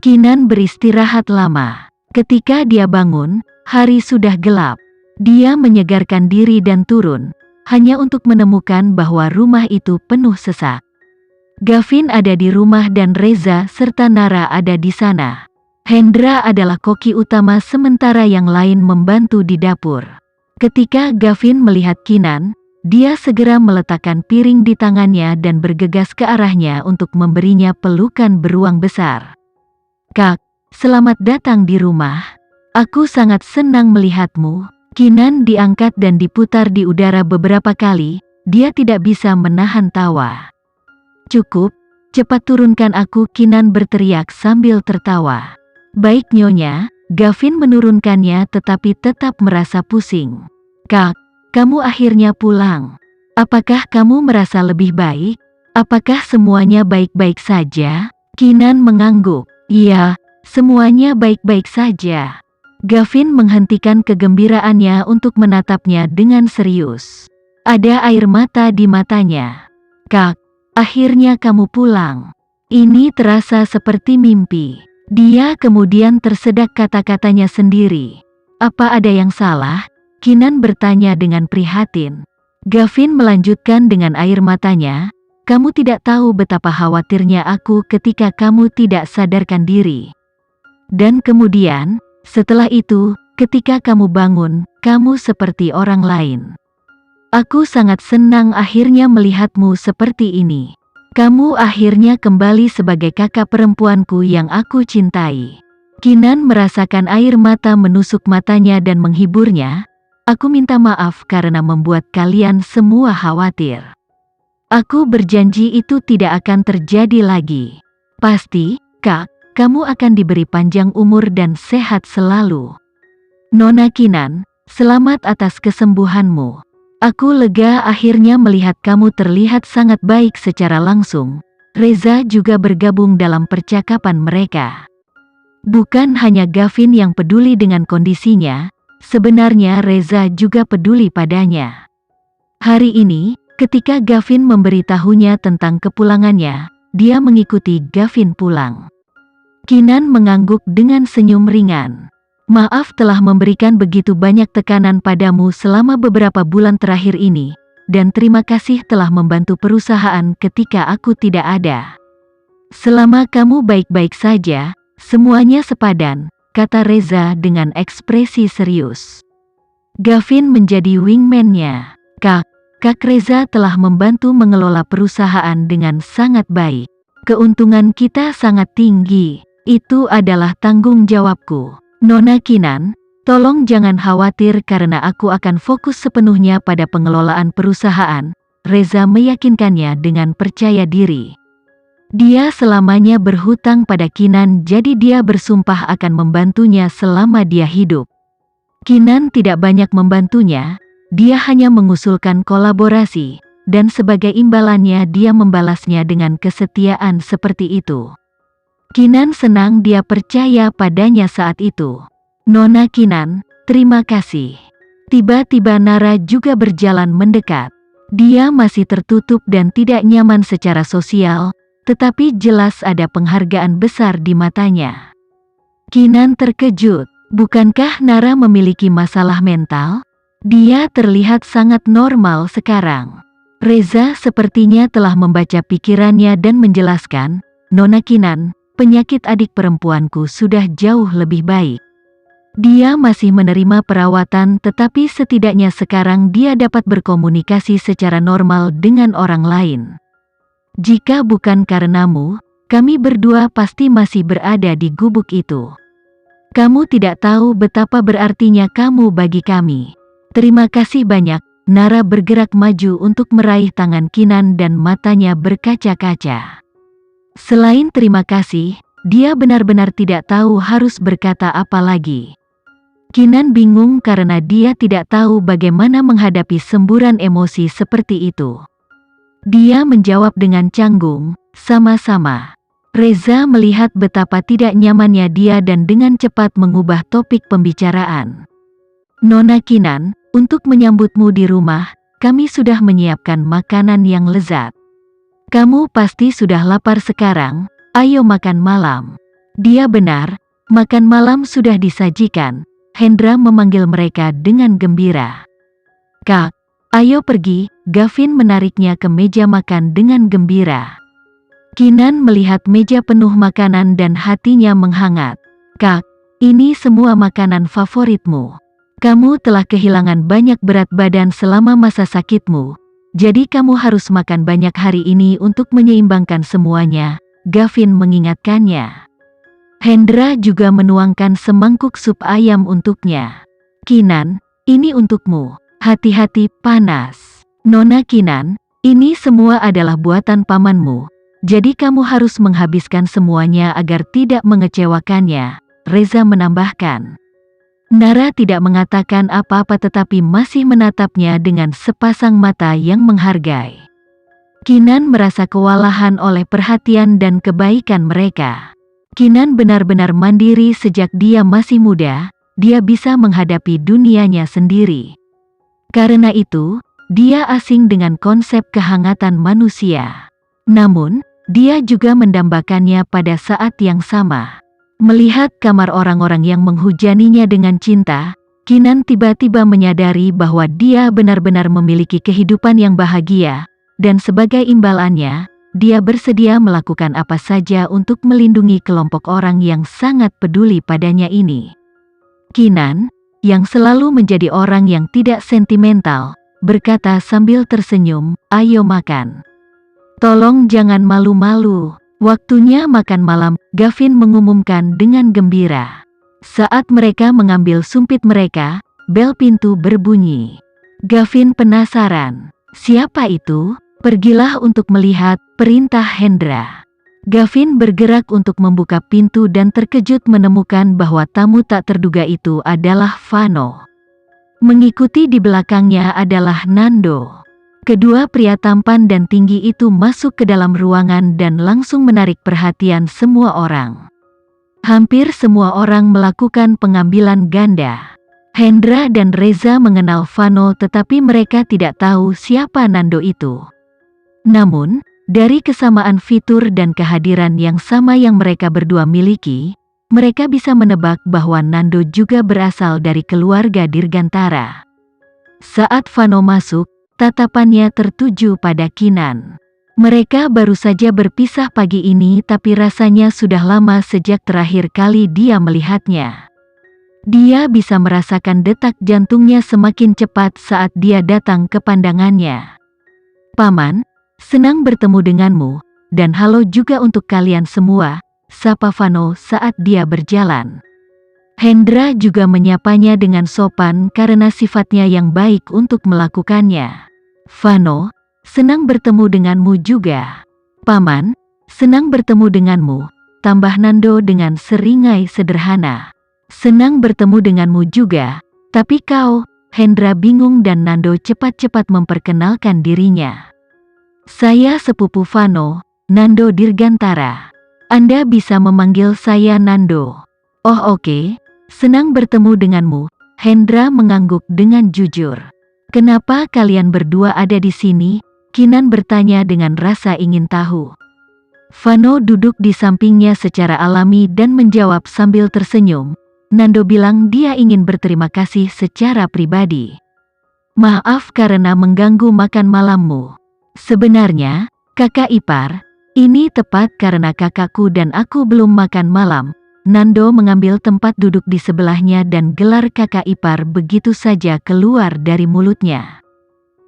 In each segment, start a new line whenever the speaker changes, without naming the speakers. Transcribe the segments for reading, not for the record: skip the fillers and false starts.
Kinan beristirahat lama. Ketika dia bangun, hari sudah gelap. Dia menyegarkan diri dan turun, hanya untuk menemukan bahwa rumah itu penuh sesak. Gavin ada di rumah dan Reza serta Nara ada di sana. Hendra adalah koki utama sementara yang lain membantu di dapur. Ketika Gavin melihat Kinan, dia segera meletakkan piring di tangannya dan bergegas ke arahnya untuk memberinya pelukan beruang besar. "Kak, selamat datang di rumah. Aku sangat senang melihatmu." Kinan diangkat dan diputar di udara beberapa kali, dia tidak bisa menahan tawa. "Cukup, cepat turunkan aku," Kinan berteriak sambil tertawa. "Baik Nyonya." Gavin menurunkannya tetapi tetap merasa pusing. "Kak, kamu akhirnya pulang. Apakah kamu merasa lebih baik? Apakah semuanya baik-baik saja?" Kinan mengangguk. "Iya, semuanya baik-baik saja." Gavin menghentikan kegembiraannya untuk menatapnya dengan serius. Ada air mata di matanya. "Kak, akhirnya kamu pulang. Ini terasa seperti mimpi." Dia kemudian tersedak kata-katanya sendiri. "Apa ada yang salah?" Kinan bertanya dengan prihatin. Gavin melanjutkan dengan air matanya, "Kamu tidak tahu betapa khawatirnya aku ketika kamu tidak sadarkan diri. Dan kemudian, setelah itu, ketika kamu bangun, kamu seperti orang lain. Aku sangat senang akhirnya melihatmu seperti ini. Kamu akhirnya kembali sebagai kakak perempuanku yang aku cintai." Kinan merasakan air mata menusuk matanya dan menghiburnya. "Aku minta maaf karena membuat kalian semua khawatir. Aku berjanji itu tidak akan terjadi lagi. Pasti, Kak, kamu akan diberi panjang umur dan sehat selalu." "Nona Kinan, selamat atas kesembuhanmu. Aku lega akhirnya melihat kamu terlihat sangat baik secara langsung." Reza juga bergabung dalam percakapan mereka. Bukan hanya Gavin yang peduli dengan kondisinya, sebenarnya Reza juga peduli padanya. Hari ini, ketika Gavin memberitahunya tentang kepulangannya, dia mengikuti Gavin pulang. Kinan mengangguk dengan senyum ringan. "Maaf telah memberikan begitu banyak tekanan padamu selama beberapa bulan terakhir ini, dan terima kasih telah membantu perusahaan ketika aku tidak ada. Selama kamu baik-baik saja, semuanya sepadan," kata Reza dengan ekspresi serius. Gavin menjadi wingman-nya. Kak Reza telah membantu mengelola perusahaan dengan sangat baik. Keuntungan kita sangat tinggi. Itu adalah tanggung jawabku. Nona Kinan, tolong jangan khawatir karena aku akan fokus sepenuhnya pada pengelolaan perusahaan." Reza meyakinkannya dengan percaya diri. Dia selamanya berhutang pada Kinan, jadi dia bersumpah akan membantunya selama dia hidup. Kinan tidak banyak membantunya, dia hanya mengusulkan kolaborasi, dan sebagai imbalannya dia membalasnya dengan kesetiaan seperti itu. Kinan senang dia percaya padanya saat itu. "Nona Kinan, terima kasih." Tiba-tiba Nara juga berjalan mendekat. Dia masih tertutup dan tidak nyaman secara sosial, tetapi jelas ada penghargaan besar di matanya. Kinan terkejut. Bukankah Nara memiliki masalah mental? Dia terlihat sangat normal sekarang. Reza sepertinya telah membaca pikirannya dan menjelaskan, "Nona Kinan, penyakit adik perempuanku sudah jauh lebih baik. Dia masih menerima perawatan tetapi setidaknya sekarang dia dapat berkomunikasi secara normal dengan orang lain. Jika bukan karenamu, kami berdua pasti masih berada di gubuk itu. Kamu tidak tahu betapa berartinya kamu bagi kami. Terima kasih banyak." Nara bergerak maju untuk meraih tangan Kinan dan matanya berkaca-kaca. Selain terima kasih, dia benar-benar tidak tahu harus berkata apa lagi. Kinan bingung karena dia tidak tahu bagaimana menghadapi semburan emosi seperti itu. Dia menjawab dengan canggung, "Sama-sama." Reza melihat betapa tidak nyamannya dia dan dengan cepat mengubah topik pembicaraan. "Nona Kinan, untuk menyambutmu di rumah, kami sudah menyiapkan makanan yang lezat. Kamu pasti sudah lapar sekarang, ayo makan malam." Dia benar, makan malam sudah disajikan. Hendra memanggil mereka dengan gembira. Kak, ayo pergi. Gavin menariknya ke meja makan dengan gembira. Kinan melihat meja penuh makanan dan hatinya menghangat. Kak, ini semua makanan favoritmu. Kamu telah kehilangan banyak berat badan selama masa sakitmu, jadi kamu harus makan banyak hari ini untuk menyeimbangkan semuanya, Gavin mengingatkannya. Hendra juga menuangkan semangkuk sup ayam untuknya. Kinan, ini untukmu. Hati-hati, panas. Nona Kinan, ini semua adalah buatan pamanmu, jadi kamu harus menghabiskan semuanya agar tidak mengecewakannya, Reza menambahkan. Nara tidak mengatakan apa-apa tetapi masih menatapnya dengan sepasang mata yang menghargai. Kinan merasa kewalahan oleh perhatian dan kebaikan mereka. Kinan benar-benar mandiri sejak dia masih muda, dia bisa menghadapi dunianya sendiri. Karena itu, dia asing dengan konsep kehangatan manusia. Namun, dia juga mendambakannya pada saat yang sama. Melihat kamar orang-orang yang menghujaninya dengan cinta, Kinan tiba-tiba menyadari bahwa dia benar-benar memiliki kehidupan yang bahagia, dan sebagai imbalannya, dia bersedia melakukan apa saja untuk melindungi kelompok orang yang sangat peduli padanya ini. Kinan, yang selalu menjadi orang yang tidak sentimental, berkata sambil tersenyum, "Ayo makan. Tolong jangan malu-malu. Waktunya makan malam," Gavin mengumumkan dengan gembira. Saat mereka mengambil sumpit mereka, bel pintu berbunyi. Gavin penasaran. Siapa itu? Pergilah untuk melihat, perintah Hendra. Gavin bergerak untuk membuka pintu dan terkejut menemukan bahwa tamu tak terduga itu adalah Vano. Mengikuti di belakangnya adalah Nando. Kedua pria tampan dan tinggi itu masuk ke dalam ruangan dan langsung menarik perhatian semua orang. Hampir semua orang melakukan pengambilan ganda. Hendra dan Reza mengenal Vano tetapi mereka tidak tahu siapa Nando itu. Namun, dari kesamaan fitur dan kehadiran yang sama yang mereka berdua miliki, mereka bisa menebak bahwa Nando juga berasal dari keluarga Dirgantara. Saat Vano masuk, tatapannya tertuju pada Kinan. Mereka baru saja berpisah pagi ini tapi rasanya sudah lama sejak terakhir kali dia melihatnya. Dia bisa merasakan detak jantungnya semakin cepat saat dia datang ke pandangannya. "Paman, senang bertemu denganmu, dan halo juga untuk kalian semua," sapa Vano saat dia berjalan. Hendra juga menyapanya dengan sopan karena sifatnya yang baik untuk melakukannya. "Vano, senang bertemu denganmu juga." "Paman, senang bertemu denganmu," tambah Nando dengan seringai sederhana. "Senang bertemu denganmu juga, tapi kau..." Hendra bingung dan Nando cepat-cepat memperkenalkan dirinya. "Saya sepupu Vano, Nando Dirgantara. Anda bisa memanggil saya Nando." "Oh oke, senang bertemu denganmu," Hendra mengangguk dengan jujur. "Kenapa kalian berdua ada di sini?" Kinan bertanya dengan rasa ingin tahu. Vano duduk di sampingnya secara alami dan menjawab sambil tersenyum. Nando bilang dia ingin berterima kasih secara pribadi. "Maaf karena mengganggu makan malammu. Sebenarnya, kakak ipar, ini tepat karena kakakku dan aku belum makan malam." Nando mengambil tempat duduk di sebelahnya dan gelar kakak ipar begitu saja keluar dari mulutnya.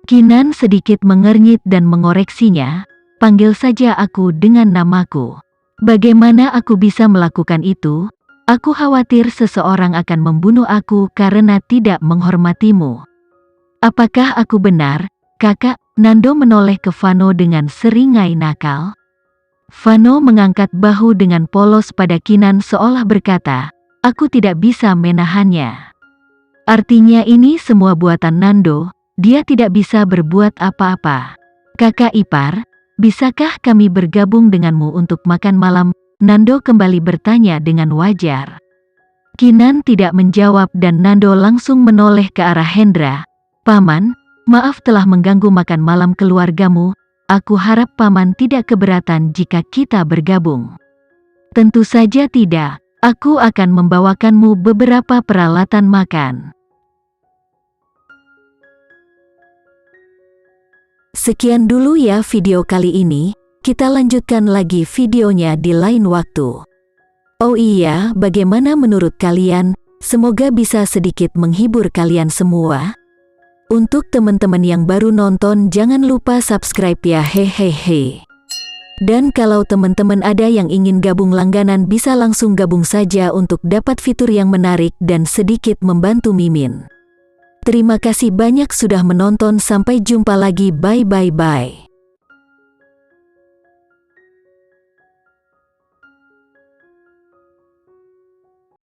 Kinan sedikit mengernyit dan mengoreksinya, "Panggil saja aku dengan namaku." "Bagaimana aku bisa melakukan itu? Aku khawatir seseorang akan membunuh aku karena tidak menghormatimu." "Apakah aku benar, kakak?" Nando menoleh ke Vano dengan seringai nakal. Vano mengangkat bahu dengan polos pada Kinan seolah berkata, "Aku tidak bisa menahannya." Artinya ini semua buatan Nando, dia tidak bisa berbuat apa-apa. "Kakak ipar, bisakah kami bergabung denganmu untuk makan malam?" Nando kembali bertanya dengan wajar. Kinan tidak menjawab dan Nando langsung menoleh ke arah Hendra. "Paman, maaf telah mengganggu makan malam keluargamu. Aku harap paman tidak keberatan jika kita bergabung." Tentu saja tidak. Aku akan membawakanmu beberapa peralatan makan. Sekian dulu ya video kali ini, kita lanjutkan lagi videonya di lain waktu. Oh iya, bagaimana menurut kalian? Semoga bisa sedikit menghibur kalian semua. Untuk teman-teman yang baru nonton, jangan lupa subscribe ya, hehehe. Dan kalau teman-teman ada yang ingin gabung langganan, bisa langsung gabung saja untuk dapat fitur yang menarik dan sedikit membantu Mimin. Terima kasih banyak sudah menonton, sampai jumpa lagi, bye.